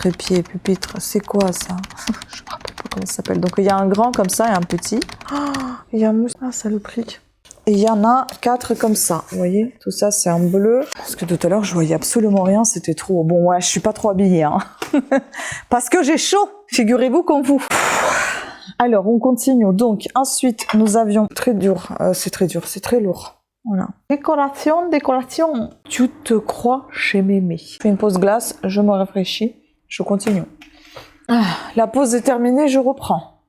Trépied, pupitre, c'est quoi ça? Je me rappelle pas comment ça s'appelle. Donc il y a un grand comme ça et un petit. Oh, il y a un mousse. Ah, saloperie. Et il y en a 4 comme ça. Vous voyez, tout ça c'est en bleu. Parce que tout à l'heure je voyais absolument rien, c'était trop. Bon, ouais, je suis pas trop habillée, hein. Parce que j'ai chaud, figurez-vous comme vous. Alors, on continue. Donc, ensuite, nous avions très dur. C'est très dur, c'est très lourd. Voilà. Décoration, décoration. Tu te crois chez Mémé. Je fais une pause glace, je me rafraîchis, je continue. Ah, la pause est terminée, je reprends.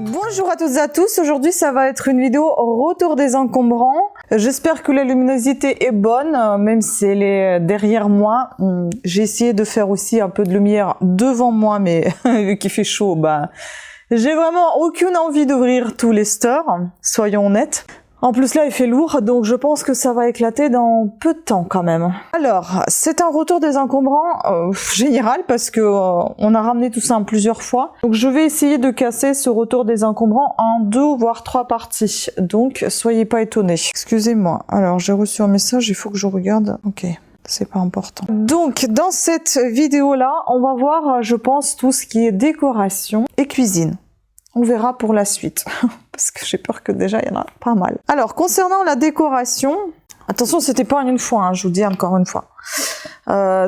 Bonjour à toutes et à tous, aujourd'hui ça va être une vidéo retour des encombrants. J'espère que la luminosité est bonne, même si elle est derrière moi. J'ai essayé de faire aussi un peu de lumière devant moi, mais vu qu'il fait chaud, bah, j'ai vraiment aucune envie d'ouvrir tous les stores, soyons honnêtes. En plus là il fait lourd, donc je pense que ça va éclater dans peu de temps quand même. Alors, c'est un retour des encombrants général parce que on a ramené tout ça en plusieurs fois. Donc je vais essayer de casser ce retour des encombrants en 2 voire 3 parties. Donc soyez pas étonnés. Excusez-moi. Alors j'ai reçu un message, il faut que je regarde. Ok. C'est pas important. Donc, dans cette vidéo-là, on va voir, je pense, tout ce qui est décoration et cuisine. On verra pour la suite, parce que j'ai peur que déjà il y en a pas mal. Alors, concernant la décoration, attention, c'était pas une fois, hein, je vous dis encore une fois.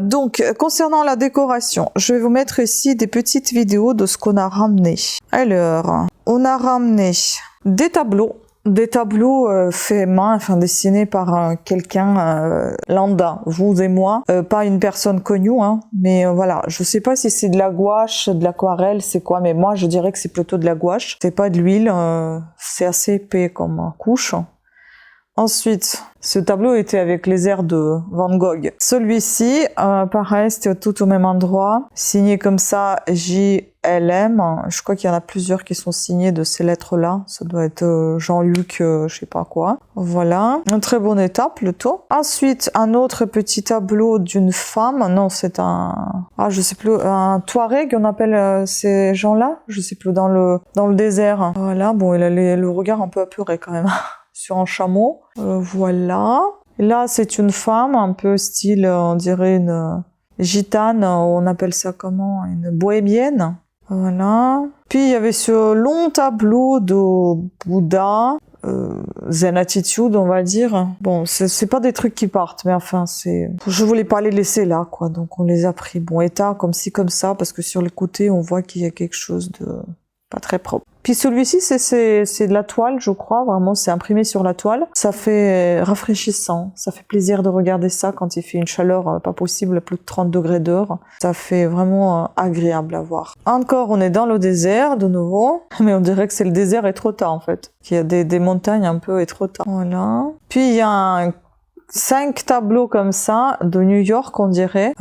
Donc, concernant la décoration, je vais vous mettre ici des petites vidéos de ce qu'on a ramené. Alors, on a ramené des tableaux faits main, enfin dessinés par quelqu'un lambda, vous et moi, pas une personne connue, hein, mais voilà, je sais pas si c'est de la gouache, de l'aquarelle, c'est quoi, mais moi je dirais que c'est plutôt de la gouache, c'est pas de l'huile, c'est assez épais comme couche. Ensuite, ce tableau était avec les airs de Van Gogh. Celui-ci, pareil, c'était tout au même endroit, signé comme ça, JLM. Je crois qu'il y en a plusieurs qui sont signés de ces lettres-là. Ça doit être Jean-Luc, je sais pas quoi. Voilà, un très bon état plutôt. Ensuite, un autre petit tableau d'une femme. Non, c'est je sais plus, un Touareg, on appelle ces gens-là. Je sais plus, dans le désert. Voilà, bon, il a le regard un peu apeuré quand même. Sur un chameau, voilà. Là, c'est une femme, un peu style, on dirait une gitane, on appelle ça comment? Une bohémienne, voilà. Puis, il y avait ce long tableau de Bouddha, Zen Attitude, on va dire. Bon, c'est pas des trucs qui partent, mais enfin, je voulais pas les laisser là, quoi, donc on les a pris. Bon, état, comme ci, comme ça, parce que sur les côtés, on voit qu'il y a quelque chose de pas très propre. Puis celui-ci, c'est de la toile, je crois, vraiment, c'est imprimé sur la toile. Ça fait rafraîchissant, ça fait plaisir de regarder ça quand il fait une chaleur pas possible, plus de 30 degrés dehors. Ça fait vraiment agréable à voir. Encore, on est dans le désert, de nouveau, mais on dirait que c'est le désert Etretat, en fait. Il y a des montagnes un peu Etretat. Voilà. Puis il y a 5 tableaux comme ça, de New York, on dirait.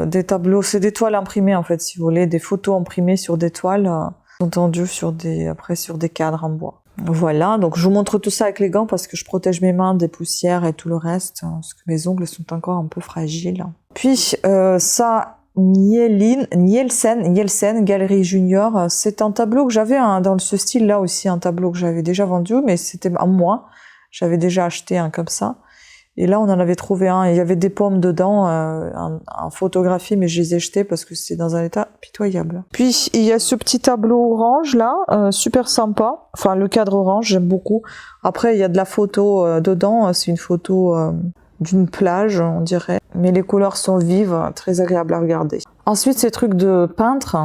Des tableaux, c'est des toiles imprimées, en fait, si vous voulez, des photos imprimées sur des toiles. Entendu sur des cadres en bois. Voilà, donc je vous montre tout ça avec les gants parce que je protège mes mains des poussières et tout le reste, parce que mes ongles sont encore un peu fragiles. Puis ça, Nielsen, Galerie Junior, c'est un tableau que j'avais dans ce style-là aussi, un tableau que j'avais déjà vendu, mais c'était à moi. J'avais déjà acheté un comme ça. Et là, on en avait trouvé un. Il y avait des pommes dedans, en photographie, mais je les ai jetés parce que c'est dans un état pitoyable. Puis, il y a ce petit tableau orange, là, super sympa. Enfin, le cadre orange, j'aime beaucoup. Après, il y a de la photo dedans. C'est une photo d'une plage, on dirait. Mais les couleurs sont vives, très agréables à regarder. Ensuite, ces trucs de peintre.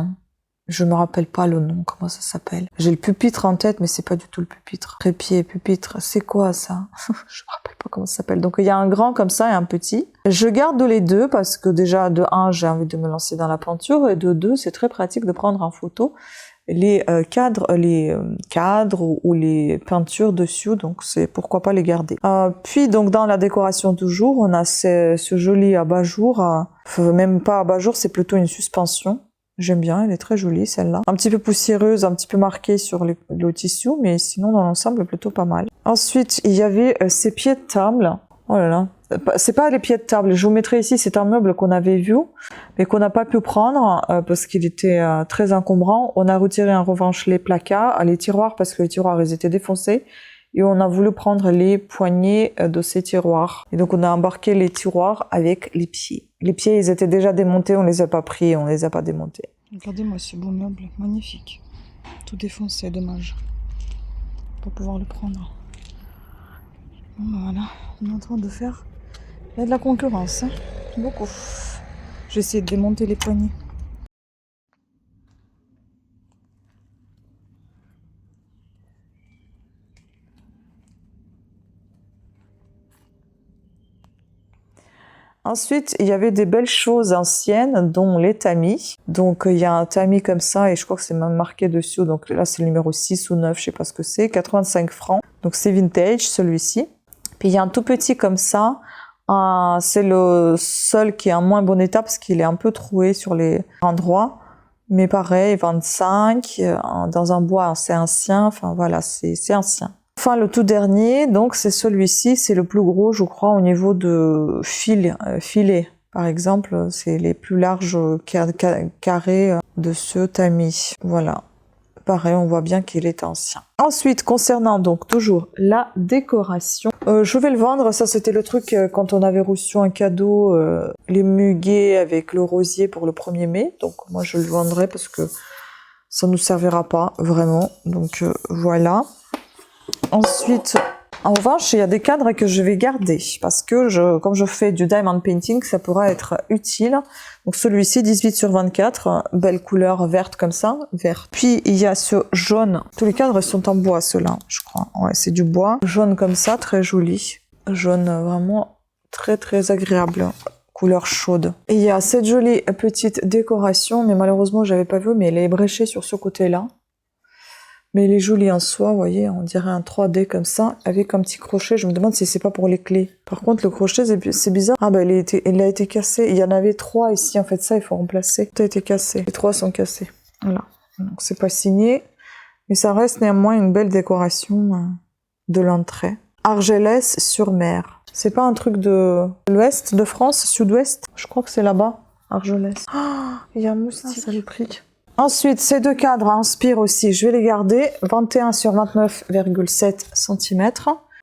Je me rappelle pas le nom, comment ça s'appelle. J'ai le pupitre en tête, mais c'est pas du tout le pupitre. Trépied, pupitre, c'est quoi ça? Je me rappelle pas comment ça s'appelle. Donc il y a un grand comme ça et un petit. Je garde les deux parce que déjà, de 1, j'ai envie de me lancer dans la peinture, et de 2, c'est très pratique de prendre en photo les cadres ou les peintures dessus, donc c'est pourquoi pas les garder. Puis donc dans la décoration toujours, on a ce joli abat-jour, même pas abat-jour, c'est plutôt une suspension. J'aime bien, elle est très jolie celle-là. Un petit peu poussiéreuse, un petit peu marquée sur le tissu, mais sinon dans l'ensemble plutôt pas mal. Ensuite, il y avait ces pieds de table. Oh là là, c'est pas les pieds de table, je vous mettrai ici, c'est un meuble qu'on avait vu, mais qu'on n'a pas pu prendre parce qu'il était très encombrant. On a retiré en revanche les placards, les tiroirs, parce que les tiroirs ils étaient défoncés. et on a voulu prendre les poignées de ces tiroirs. Et donc on a embarqué les tiroirs avec les pieds. Les pieds, ils étaient déjà démontés, on les a pas pris, on les a pas démontés. Regardez-moi ce beau meuble, magnifique. Tout défoncé, dommage. Pour pouvoir le prendre. Bon, ben voilà, on est en train de faire... Il y a de la concurrence, hein. Beaucoup. J'ai essayé de démonter les poignées. Ensuite, il y avait des belles choses anciennes, dont les tamis. Donc, il y a un tamis comme ça, et je crois que c'est même marqué dessus. Donc là, c'est le numéro 6 ou 9, je sais pas ce que c'est. 85 francs. Donc, c'est vintage, celui-ci. Puis, il y a un tout petit comme ça. C'est le seul qui est en moins bon état, parce qu'il est un peu troué sur les endroits. Mais pareil, 25, dans un bois assez ancien. Enfin, voilà, c'est ancien. Enfin, le tout dernier, donc c'est celui-ci, c'est le plus gros, je crois, au niveau de filet. Par exemple, c'est les plus larges carrés de ce tamis. Voilà. Pareil, on voit bien qu'il est ancien. Ensuite, concernant donc toujours la décoration, je vais le vendre. Ça, c'était le truc quand on avait reçu un cadeau, les muguets avec le rosier pour le 1er mai. Donc, moi, je le vendrai parce que ça nous servira pas vraiment. Donc, voilà. Ensuite, en revanche, il y a des cadres que je vais garder parce que comme je fais du diamond painting, ça pourra être utile. Donc celui-ci, 18/24, belle couleur verte comme ça, verte. Puis il y a ce jaune. Tous les cadres sont en bois, ceux-là, je crois. Ouais, c'est du bois. Jaune comme ça, très joli. Jaune vraiment très très agréable. Couleur chaude. Et il y a cette jolie petite décoration, mais malheureusement, j'avais pas vu, mais elle est ébréchée sur ce côté-là. Mais il est joli en soi, vous voyez, on dirait un 3D comme ça, avec un petit crochet. Je me demande si c'est pas pour les clés. Par contre, le crochet, c'est bizarre. Ah bah, il a été cassé. Il y en avait 3 ici, en fait, ça, il faut remplacer. Tout a été cassé. Les 3 sont cassés. Voilà. Donc, c'est pas signé. Mais ça reste néanmoins une belle décoration de l'entrée. Argelès-sur-Mer. C'est pas un truc de l'ouest de France, sud-ouest? Je crois que c'est là-bas, Argelès. Ah, il y a un moustique. Ça les pris. Ensuite, ces deux cadres inspirent aussi, je vais les garder, 21/29,7 cm,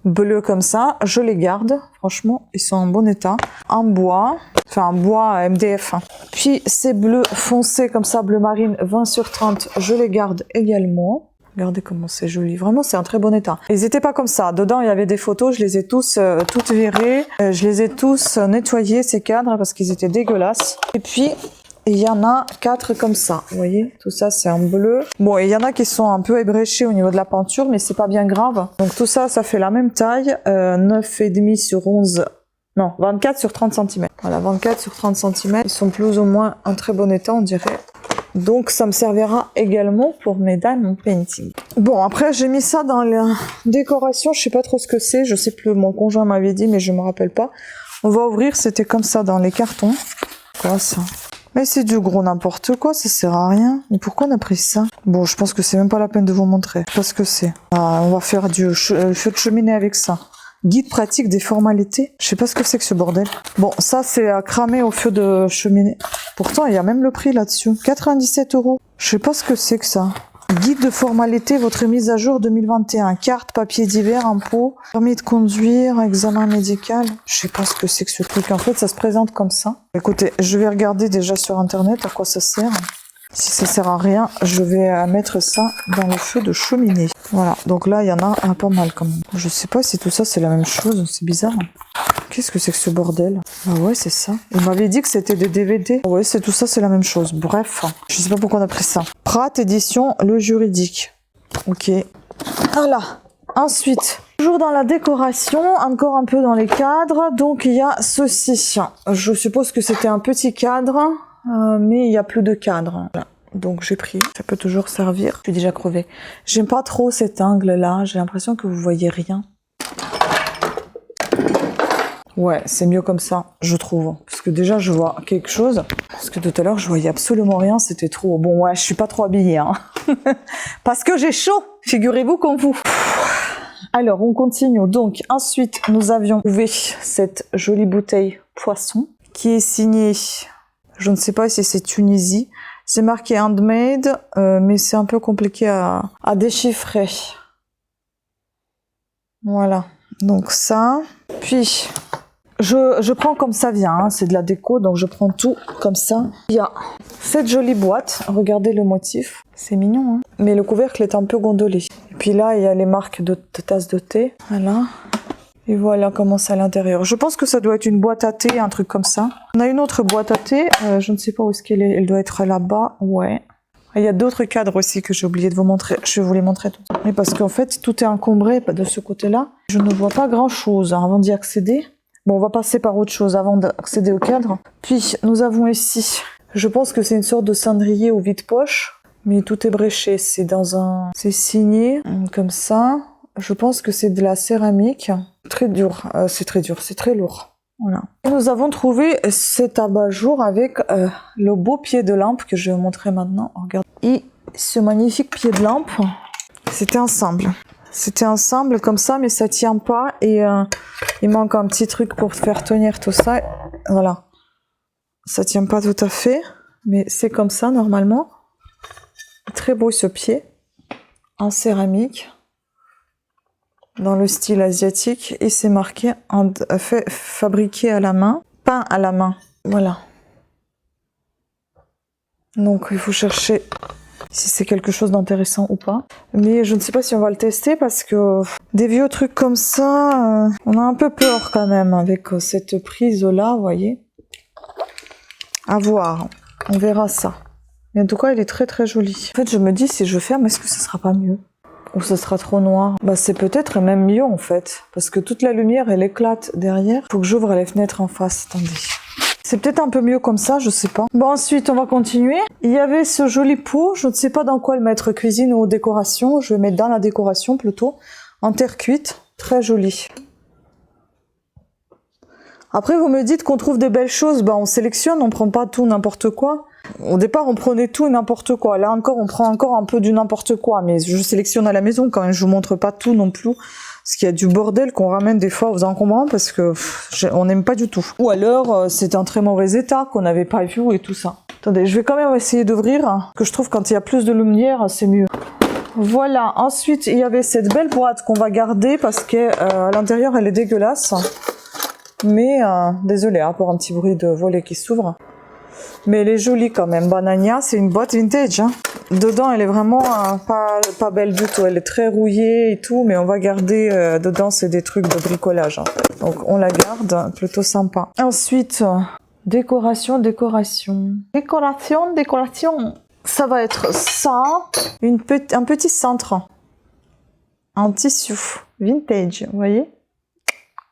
bleu comme ça, je les garde, franchement, ils sont en bon état, en bois, enfin en bois MDF. Puis ces bleus foncés comme ça, bleu marine, 20/30, je les garde également. Regardez comment c'est joli, vraiment c'est un très bon état. Ils n'étaient pas comme ça, dedans il y avait des photos, je les ai tous toutes virées, je les ai tous nettoyés ces cadres parce qu'ils étaient dégueulasses. Et puis... il y en a 4 comme ça, vous voyez, tout ça c'est en bleu. Bon, il y en a qui sont un peu ébréchés au niveau de la peinture, mais c'est pas bien grave. Donc tout ça, ça fait la même taille, 9,5 sur 11, non, 24 sur 30 cm. Voilà, 24 sur 30 cm, ils sont plus ou moins en très bon état, on dirait. Donc ça me servira également pour mes diamond painting. Bon, après j'ai mis ça dans la décoration, je sais pas trop ce que c'est, je sais plus, mon conjoint m'avait dit, mais je me rappelle pas. On va ouvrir, c'était comme ça dans les cartons. Quoi ça ? Mais c'est du gros n'importe quoi, ça sert à rien. Mais pourquoi on a pris ça? Bon, je pense que c'est même pas la peine de vous montrer. Je sais pas ce que c'est. Ah, on va faire du feu de cheminée avec ça. Guide pratique des formalités. Je sais pas ce que c'est que ce bordel. Bon, ça c'est à cramer au feu de cheminée. Pourtant, il y a même le prix là-dessus. 97 €. Je sais pas ce que c'est que ça. Guide de formalité, votre mise à jour 2021. Carte, papier divers, impôts, permis de conduire, examen médical. Je sais pas ce que c'est que ce truc. En fait, ça se présente comme ça. Écoutez, je vais regarder déjà sur internet à quoi ça sert. Si ça sert à rien, je vais mettre ça dans le feu de cheminée. Voilà, donc là, il y en a un pas mal quand même. Je sais pas si tout ça, c'est la même chose. C'est bizarre. Qu'est-ce que c'est que ce bordel? Ah ouais, c'est ça. Il m'avait dit que c'était des DVD. Ouais, c'est tout ça, c'est la même chose. Bref, je sais pas pourquoi on a pris ça. Pratt édition Le Juridique. Ok. Voilà. Ensuite, toujours dans la décoration, encore un peu dans les cadres. Donc, il y a ceci. Je suppose que c'était un petit cadre, mais il n'y a plus de cadre. Voilà. Donc, j'ai pris. Ça peut toujours servir. Je suis déjà crevée. J'aime pas trop cet angle-là. J'ai l'impression que vous voyez rien. Ouais, c'est mieux comme ça, je trouve. Parce que déjà, je vois quelque chose. Parce que tout à l'heure, je voyais absolument rien. C'était trop... Bon, ouais, je suis pas trop habillée, hein. Parce que j'ai chaud, figurez-vous comme vous. Alors, on continue. Donc, ensuite, nous avions trouvé cette jolie bouteille poisson qui est signée, je ne sais pas si c'est Tunisie. C'est marqué handmade, mais c'est un peu compliqué à déchiffrer. Voilà, donc ça. Puis, je prends comme ça vient, hein. C'est de la déco, donc je prends tout comme ça. Il y a cette jolie boîte, regardez le motif, c'est mignon, hein. Mais le couvercle est un peu gondolé. Et puis là, il y a les marques de tasses de thé, voilà. Et voilà comment c'est à l'intérieur. Je pense que ça doit être une boîte à thé, un truc comme ça. On a une autre boîte à thé, je ne sais pas où est-ce qu'elle est, elle doit être là-bas, ouais. Il y a d'autres cadres aussi que j'ai oublié de vous montrer. Je vais vous les montrer tout de suite. Mais parce qu'en fait, tout est encombré de ce côté-là. Je ne vois pas grand-chose avant d'y accéder. Bon, on va passer par autre chose avant d'accéder au cadre. Puis, nous avons ici, je pense que c'est une sorte de cendrier ou vide-poche. Mais tout est bréché. C'est dans un... C'est signé, comme ça. Je pense que c'est de la céramique. Très dur. C'est très dur. C'est très lourd. Voilà. Et nous avons trouvé cet abat-jour avec le beau pied de lampe que je vais vous montrer maintenant. Regardez. Et ce magnifique pied de lampe, c'était ensemble. C'était ensemble comme ça, mais ça tient pas. Et il manque un petit truc pour faire tenir tout ça. Voilà. Ça tient pas tout à fait, mais c'est comme ça normalement. Très beau ce pied en céramique. Dans le style asiatique, et c'est marqué fabriqué à la main, peint à la main. Voilà. Donc il faut chercher si c'est quelque chose d'intéressant ou pas. Mais je ne sais pas si on va le tester parce que des vieux trucs comme ça, on a un peu peur quand même avec cette prise là, vous voyez. À voir, on verra ça. Mais en tout cas, il est très très joli. En fait, je me dis si je ferme, est-ce que ce sera pas mieux ? Ou ce sera trop noir. Bah c'est peut-être même mieux en fait. Parce que toute la lumière elle éclate derrière. Faut que j'ouvre les fenêtres en face. Attendez. C'est peut-être un peu mieux comme ça, je sais pas. Bon ensuite on va continuer. Il y avait ce joli pot. Je ne sais pas dans quoi le mettre, cuisine ou décoration. Je vais mettre dans la décoration plutôt. En terre cuite. Très joli. Après vous me dites qu'on trouve des belles choses. Bah on sélectionne, on prend pas tout n'importe quoi. Au départ, on prenait tout et n'importe quoi. Là encore, on prend encore un peu du n'importe quoi. Mais je sélectionne à la maison quand même. Je vous montre pas tout non plus. Parce qu'il y a du bordel qu'on ramène des fois aux encombrants parce que on n'aime pas du tout. Ou alors, c'est un très mauvais état qu'on n'avait pas vu et tout ça. Attendez, je vais quand même essayer d'ouvrir. Que je trouve quand il y a plus de lumière, c'est mieux. Voilà. Ensuite, il y avait cette belle boîte qu'on va garder parce que à l'intérieur, elle est dégueulasse. Mais, désolé pour un petit bruit de volet qui s'ouvre. Mais elle est jolie quand même. Banania, c'est une boîte vintage. Hein. Dedans, elle est vraiment pas belle du tout. Elle est très rouillée et tout, mais on va garder dedans, c'est des trucs de bricolage. En fait. Donc on la garde, plutôt sympa. Ensuite, décoration. Ça va être ça, un petit cintre en tissu vintage, vous voyez?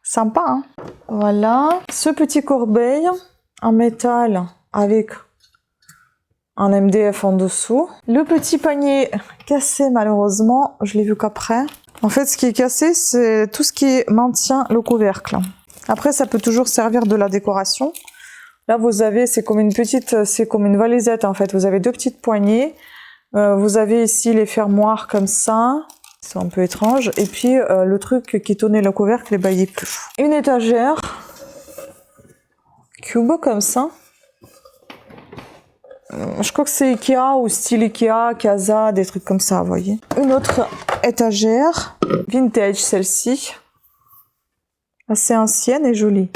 Sympa, hein? Voilà. Ce petit corbeil en métal avec un MDF en dessous. Le petit panier cassé malheureusement, je l'ai vu qu'après. En fait, ce qui est cassé, c'est tout ce qui maintient le couvercle. Après, ça peut toujours servir de la décoration. Là, vous avez, c'est comme une valisette en fait. Vous avez deux petites poignées. Vous avez ici les fermoirs comme ça. C'est un peu étrange. Et puis, le truc qui tenait le couvercle, bah, il est plus. Une étagère. Cube comme ça. Je crois que c'est Ikea ou style Ikea, Casa, des trucs comme ça, vous voyez. Une autre étagère, vintage celle-ci. Assez ancienne et jolie.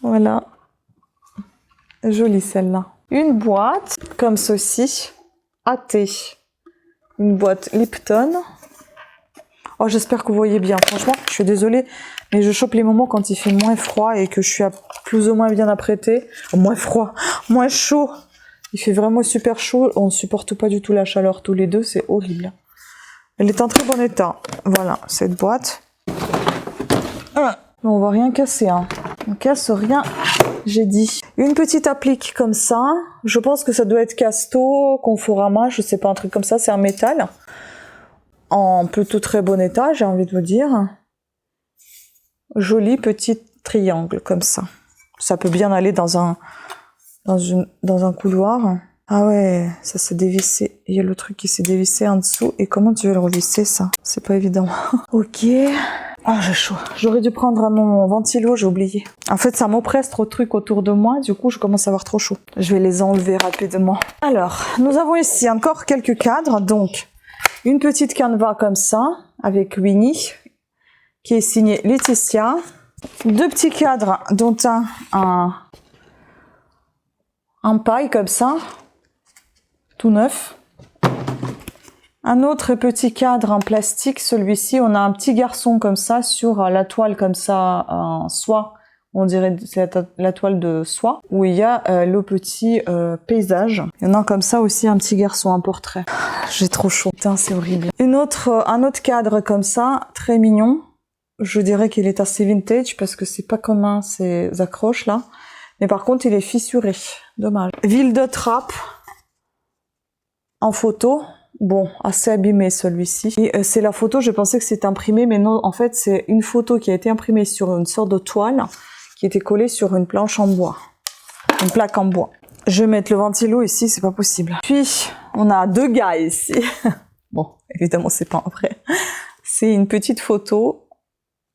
Voilà. Jolie celle-là. Une boîte comme ceci, à thé. Une boîte Lipton. Oh, j'espère que vous voyez bien. Franchement, je suis désolée, mais je chope les moments quand il fait moins froid et que je suis plus ou moins bien apprêtée. Moins froid, moins chaud. Il fait vraiment super chaud. On ne supporte pas du tout la chaleur tous les deux. C'est horrible. Elle est en très bon état. Voilà, cette boîte. On va rien casser. Hein. On casse rien, j'ai dit. Une petite applique comme ça. Je pense que ça doit être Casto, Conforama, je sais pas, un truc comme ça. C'est un métal. En plutôt très bon état, j'ai envie de vous dire. Joli petit triangle comme ça. Ça peut bien aller dans un couloir. Ah ouais, ça s'est dévissé. Il y a le truc qui s'est dévissé en dessous. Et comment tu veux le revisser ça? C'est pas évident. Ok. Ah, j'ai chaud. J'aurais dû prendre mon ventilo, j'ai oublié. En fait, ça m'oppresse trop de trucs autour de moi. Du coup, je commence à avoir trop chaud. Je vais les enlever rapidement. Alors, nous avons ici encore quelques cadres. Donc, Une petite canevas comme ça, avec Winnie, qui est signée Laetitia. 2 petits cadres, dont un paille comme ça, tout neuf. Un autre petit cadre en plastique, celui-ci, on a un petit garçon comme ça sur la toile comme ça, en soie, on dirait c'est la toile de soie, où il y a le petit paysage. Il y en a comme ça aussi un petit garçon, un portrait. J'ai trop chaud, putain c'est horrible. Un autre cadre comme ça, très mignon. Je dirais qu'il est assez vintage parce que c'est pas commun ces accroches là. Mais par contre il est fissuré, dommage. Ville de Trappes, en photo. Bon, assez abîmé celui-ci. Et c'est la photo, je pensais que c'était imprimé, mais non, en fait c'est une photo qui a été imprimée sur une sorte de toile qui était collée sur une planche en bois. Une plaque en bois. Je vais mettre le ventilo ici, c'est pas possible. Puis, on a 2 gars ici. Bon, évidemment c'est pas vrai. C'est une petite photo,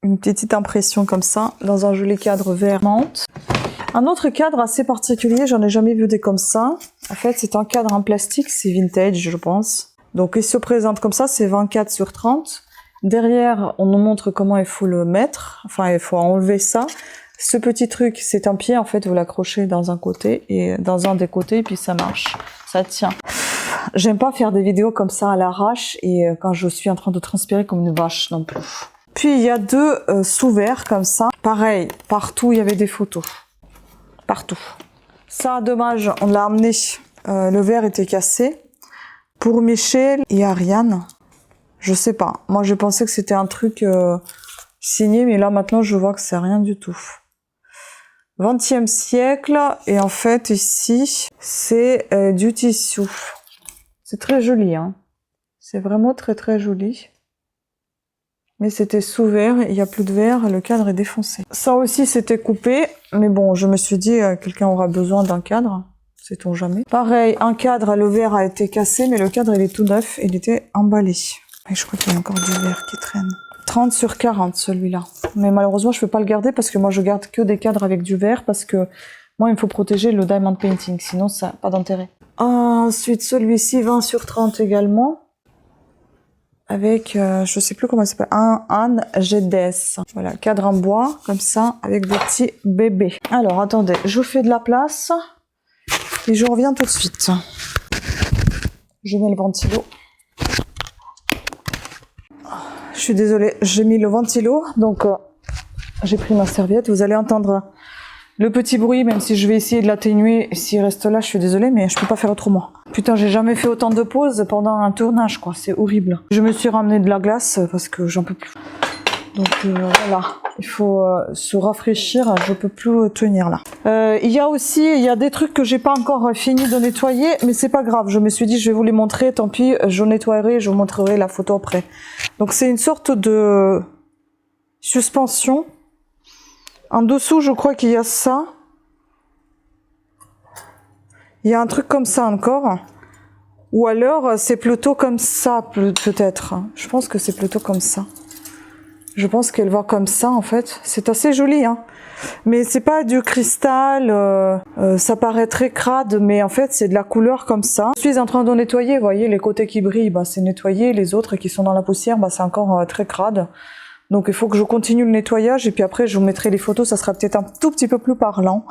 une petite impression comme ça, dans un joli cadre vert menthe. Un autre cadre assez particulier, j'en ai jamais vu des comme ça. En fait, c'est un cadre en plastique, c'est vintage, je pense. Donc, il se présente comme ça, c'est 24 sur 30. Derrière, on nous montre comment il faut le mettre. Enfin, il faut enlever ça. Ce petit truc, c'est un pied, en fait, vous l'accrochez dans un côté et dans un des côtés, et puis ça marche. Ça tient. J'aime pas faire des vidéos comme ça à l'arrache et quand je suis en train de transpirer comme une vache non plus. Puis, il y a 2 sous-verres comme ça. Pareil, partout, il y avait des photos. Partout. Ça, dommage, on l'a amené. Le verre était cassé. Pour Michel et Ariane, je sais pas. Moi, je pensais que c'était un truc signé, mais là, maintenant, je vois que c'est rien du tout. 20e siècle, et en fait, ici, c'est du tissu. C'est très joli, hein. C'est vraiment très, très joli. Mais c'était sous verre, il n'y a plus de verre, le cadre est défoncé. Ça aussi, c'était coupé, mais bon, je me suis dit, quelqu'un aura besoin d'un cadre. Sait-on jamais. Pareil, un cadre, le verre a été cassé, mais le cadre, il est tout neuf, il était emballé. Et je crois qu'il y a encore du verre qui traîne. 30 sur 40, celui-là. Mais malheureusement, je peux pas le garder parce que moi, je garde que des cadres avec du verre parce que moi, il me faut protéger le diamond painting, sinon ça n'a pas d'intérêt. Ensuite, celui-ci, 20 sur 30 également. Avec, je sais plus comment ça s'appelle, un Anne GDS. Voilà, cadre en bois, comme ça, avec des petits bébés. Alors, attendez, je fais de la place. Et je reviens tout de suite. Je mets le ventilo. Je suis désolée, j'ai mis le ventilo, donc j'ai pris ma serviette. Vous allez entendre le petit bruit, même si je vais essayer de l'atténuer. S'il reste là, je suis désolée, mais je peux pas faire autrement. Putain, j'ai jamais fait autant de pauses pendant un tournage, quoi. C'est horrible. Je me suis ramené de la glace parce que j'en peux plus. Donc voilà, il faut se rafraîchir, je peux plus tenir là. Il y a des trucs que j'ai pas encore fini de nettoyer, mais c'est pas grave, je me suis dit je vais vous les montrer, tant pis, je nettoierai, je vous montrerai la photo après. Donc c'est une sorte de suspension. En dessous, je crois qu'il y a ça. Il y a un truc comme ça encore. Ou alors c'est plutôt comme ça, peut-être. Je pense que c'est plutôt comme ça. Je pense qu'elle va comme ça, en fait. C'est assez joli, hein. Mais c'est pas du cristal, ça paraît très crade, mais en fait, c'est de la couleur comme ça. Je suis en train de nettoyer, vous voyez, les côtés qui brillent, bah, c'est nettoyé. Les autres qui sont dans la poussière, bah, c'est encore très crade. Donc, il faut que je continue le nettoyage, et puis après, je vous mettrai les photos, ça sera peut-être un tout petit peu plus parlant.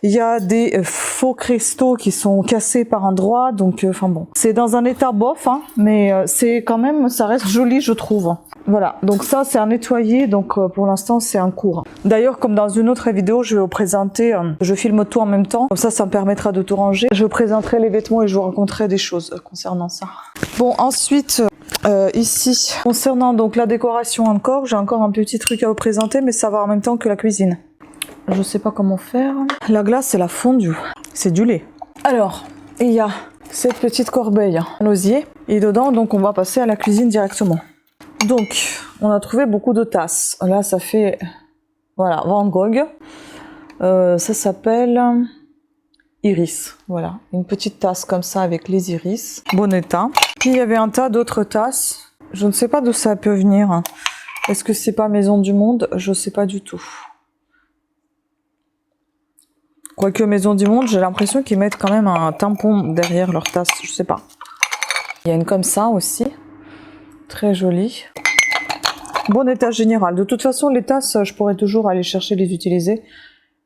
Il y a des faux cristaux qui sont cassés par endroits, donc, enfin bon. C'est dans un état bof, hein, mais c'est quand même, ça reste joli, je trouve. Voilà, donc ça c'est à nettoyer, donc pour l'instant c'est en cours. D'ailleurs, comme dans une autre vidéo, je vais vous présenter, je filme tout en même temps, comme ça me permettra de tout ranger. Je vous présenterai les vêtements et je vous raconterai des choses concernant ça. Bon, ensuite, ici, concernant donc la décoration encore, j'ai encore un petit truc à vous présenter, mais ça va en même temps que la cuisine. Je sais pas comment faire. La glace, elle a fondu, c'est du lait. Alors, il y a cette petite corbeille en osier, et dedans, donc on va passer à la cuisine directement. Donc, on a trouvé beaucoup de tasses. Là, ça fait, voilà, Van Gogh. Ça s'appelle Iris. Voilà, une petite tasse comme ça avec les iris. Bon état. Puis, il y avait un tas d'autres tasses. Je ne sais pas d'où ça peut venir. Est-ce que c'est pas Maison du Monde? Je sais pas du tout. Quoique Maison du Monde, j'ai l'impression qu'ils mettent quand même un tampon derrière leur tasse. Je sais pas. Il y a une comme ça aussi. Très joli. Bon état général. De toute façon, les tasses, je pourrais toujours aller chercher les utiliser.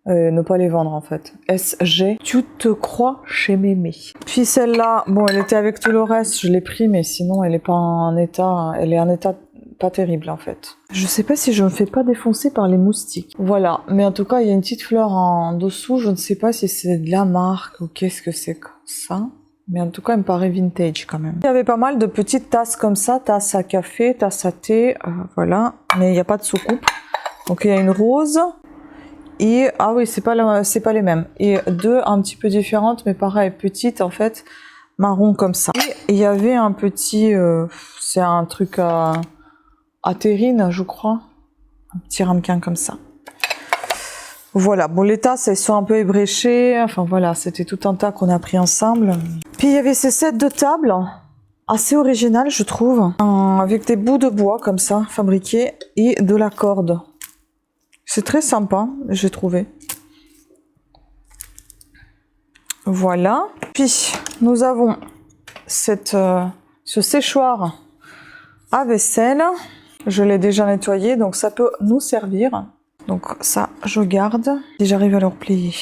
Ne pas les vendre en fait. SG, tu te crois chez Mémé. Puis celle-là, bon, elle était avec tout le reste, je l'ai pris, mais sinon elle est pas en état, elle est en état pas terrible en fait. Je sais pas si je me fais pas défoncer par les moustiques. Voilà, mais en tout cas il y a une petite fleur en dessous, je ne sais pas si c'est de la marque ou qu'est-ce que c'est que ça. Mais en tout cas, elle me paraît vintage quand même. Il y avait pas mal de petites tasses comme ça, tasses à café, tasses à thé, voilà. Mais il n'y a pas de soucoupe. Donc il y a une rose. Et, ah oui, c'est pas les mêmes. Et deux un petit peu différentes, mais pareil, petites en fait, marron comme ça. Et il y avait un petit, c'est un truc à terrine, je crois. Un petit ramequin comme ça. Voilà, bon les tasses, elles sont un peu ébréchées. Enfin voilà, c'était tout un tas qu'on a pris ensemble. Puis il y avait ces sets de table, assez original je trouve. Avec des bouts de bois comme ça, fabriqués, et de la corde. C'est très sympa, j'ai trouvé. Voilà. Puis, nous avons ce séchoir à vaisselle. Je l'ai déjà nettoyé, donc ça peut nous servir. Donc ça, je garde. Si j'arrive à le replier.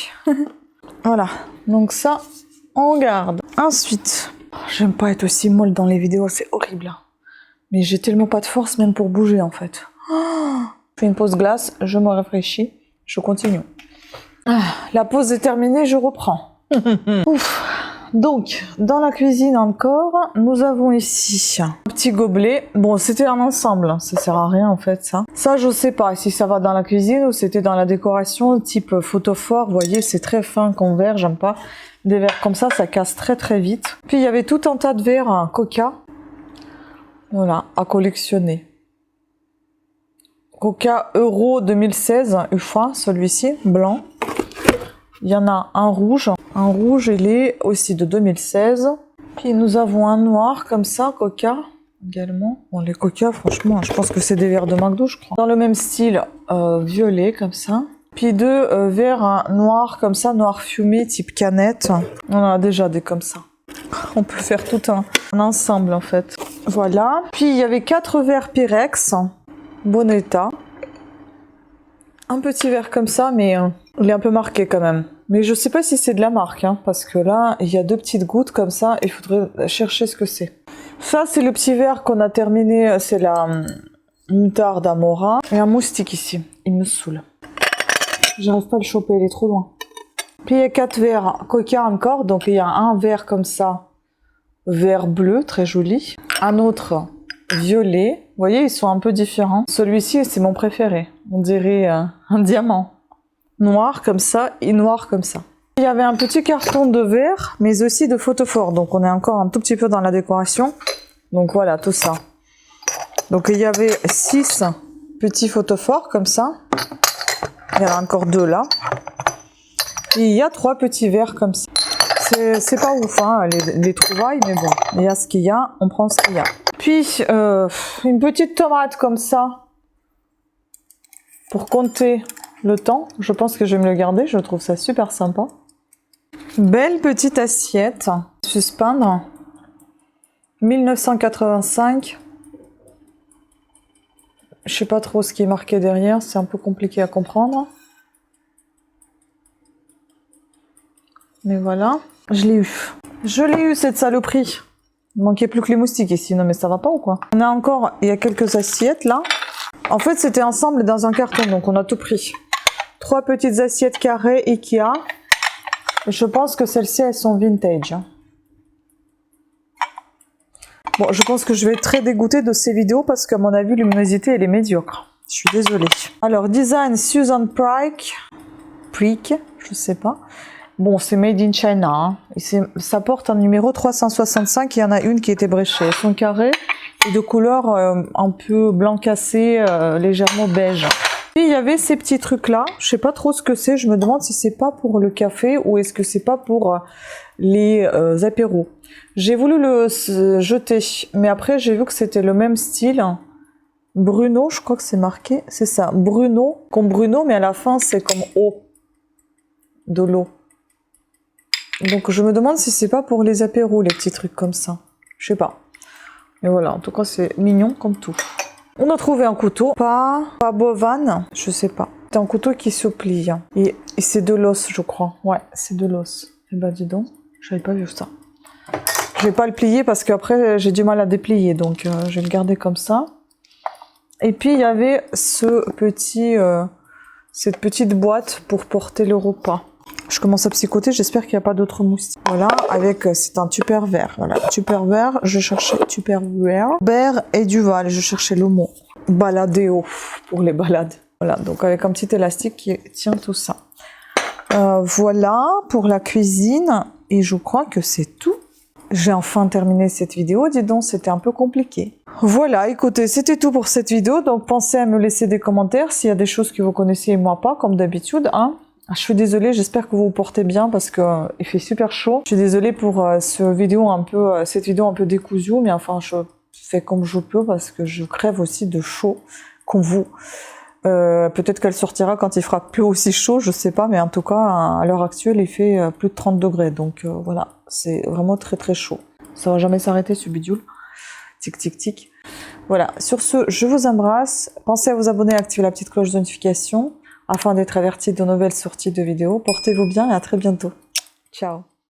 Voilà. Donc ça, on garde. Ensuite, j'aime pas être aussi molle dans les vidéos, c'est horrible. Mais j'ai tellement pas de force même pour bouger en fait. Je fais une pause glace, je me rafraîchis, je continue. La pause est terminée, je reprends. Ouf. Donc, dans la cuisine encore, nous avons ici un petit gobelet. Bon, c'était un ensemble, ça sert à rien en fait ça. Ça, je sais pas si ça va dans la cuisine ou c'était dans la décoration, type photophore. Vous voyez, c'est très fin comme verre, j'aime pas. Des verres comme ça casse très très vite. Puis il y avait tout un tas de verres Coca. Voilà, à collectionner. Coca Euro 2016, UFA, celui-ci, blanc. Il y en a un rouge. Un rouge, il est aussi de 2016. Puis nous avons un noir comme ça, Coca, également. Bon, les Coca, franchement, je pense que c'est des verres de McDo, je crois. Dans le même style, violet, comme ça. Puis deux verres noirs, comme ça, noir fumé, type canette. On en a déjà des comme ça. On peut faire tout un ensemble, en fait. Voilà. Puis il y avait 4 verres Pyrex. Bon état. Un petit verre comme ça, mais il est un peu marqué quand même. Mais je sais pas si c'est de la marque, hein, parce que là, il y a 2 petites gouttes comme ça, et il faudrait chercher ce que c'est. Ça, c'est le petit verre qu'on a terminé, c'est la moutarde Amora. Et un moustique ici, il me saoule. J'arrive pas à le choper, il est trop loin. Puis il y a 4 verres Coca encore, donc il y a un verre comme ça, vert bleu, très joli. Un autre violet. Vous voyez, ils sont un peu différents. Celui-ci, c'est mon préféré. On dirait un diamant. Noir comme ça et noir comme ça. Il y avait un petit carton de verre, mais aussi de photophore. Donc on est encore un tout petit peu dans la décoration. Donc voilà, tout ça. Donc il y avait 6 petits photophores comme ça. Il y en a encore 2 là. Et il y a 3 petits verres comme ça. C'est pas ouf, hein, les trouvailles, mais bon, il y a ce qu'il y a, on prend ce qu'il y a. Puis, une petite tomate comme ça, pour compter le temps. Je pense que je vais me le garder, je trouve ça super sympa. Belle petite assiette, suspendre. 1985. Je sais pas trop ce qui est marqué derrière, c'est un peu compliqué à comprendre. Mais voilà, je l'ai eu. Je l'ai eu cette saloperie. Il manquait plus que les moustiques ici, non mais ça va pas ou quoi? On a encore, il y a quelques assiettes là. En fait c'était ensemble dans un carton, donc on a tout pris. 3 petites assiettes carrées Ikea. Je pense que celles-ci elles sont vintage. Bon, je pense que je vais être très dégoûtée de ces vidéos parce qu'à mon avis l'luminosité elle est médiocre. Je suis désolée. Alors design Susan Prick, je sais pas. Bon, c'est made in China. Hein. Ça porte un numéro 365. Il y en a une qui était bréchée. Elles sont carrées et de couleur un peu blanc cassé, légèrement beige. Puis il y avait ces petits trucs-là. Je sais pas trop ce que c'est. Je me demande si c'est pas pour le café ou est-ce que c'est pas pour les apéros. J'ai voulu le jeter, mais après j'ai vu que c'était le même style. Bruno, je crois que c'est marqué. C'est ça, Bruno. Comme Bruno, mais à la fin c'est comme eau. De l'eau. Donc je me demande si c'est pas pour les apéros, les petits trucs comme ça. Je sais pas. Et voilà, en tout cas, c'est mignon comme tout. On a trouvé un couteau, pas bovane, je sais pas. C'est un couteau qui se plie. Et c'est de l'os, je crois. Ouais, c'est de l'os. Eh ben, dis donc, j'avais pas vu ça. Je vais pas le plier parce qu'après, j'ai du mal à déplier. Donc, je vais le garder comme ça. Et puis, il y avait cette petite boîte pour porter le repas. Je commence à psychoter, j'espère qu'il n'y a pas d'autres moustiques. Voilà, c'est un Tupperware. Voilà, Tupperware, je cherchais Tupperware. Bear et Duval, je cherchais le mot. Baladéo, pour les balades. Voilà, donc avec un petit élastique qui tient tout ça. Voilà pour la cuisine. Et je crois que c'est tout. J'ai enfin terminé cette vidéo. Dis donc, c'était un peu compliqué. Voilà, écoutez, c'était tout pour cette vidéo. Donc, pensez à me laisser des commentaires s'il y a des choses que vous connaissez et moi pas, comme d'habitude, hein. Je suis désolée, j'espère que vous vous portez bien parce que il fait super chaud. Je suis désolée pour cette vidéo un peu décousue, mais enfin, je fais comme je peux parce que je crève aussi de chaud, comme vous. Peut-être qu'elle sortira quand il fera plus aussi chaud, je sais pas, mais en tout cas, à l'heure actuelle, il fait plus de 30 degrés. Donc voilà, c'est vraiment très très chaud. Ça va jamais s'arrêter ce bidule. Tic tic tic. Voilà, sur ce, je vous embrasse. Pensez à vous abonner et activer la petite cloche de notification afin d'être averti de nouvelles sorties de vidéos. Portez-vous bien et à très bientôt. Ciao.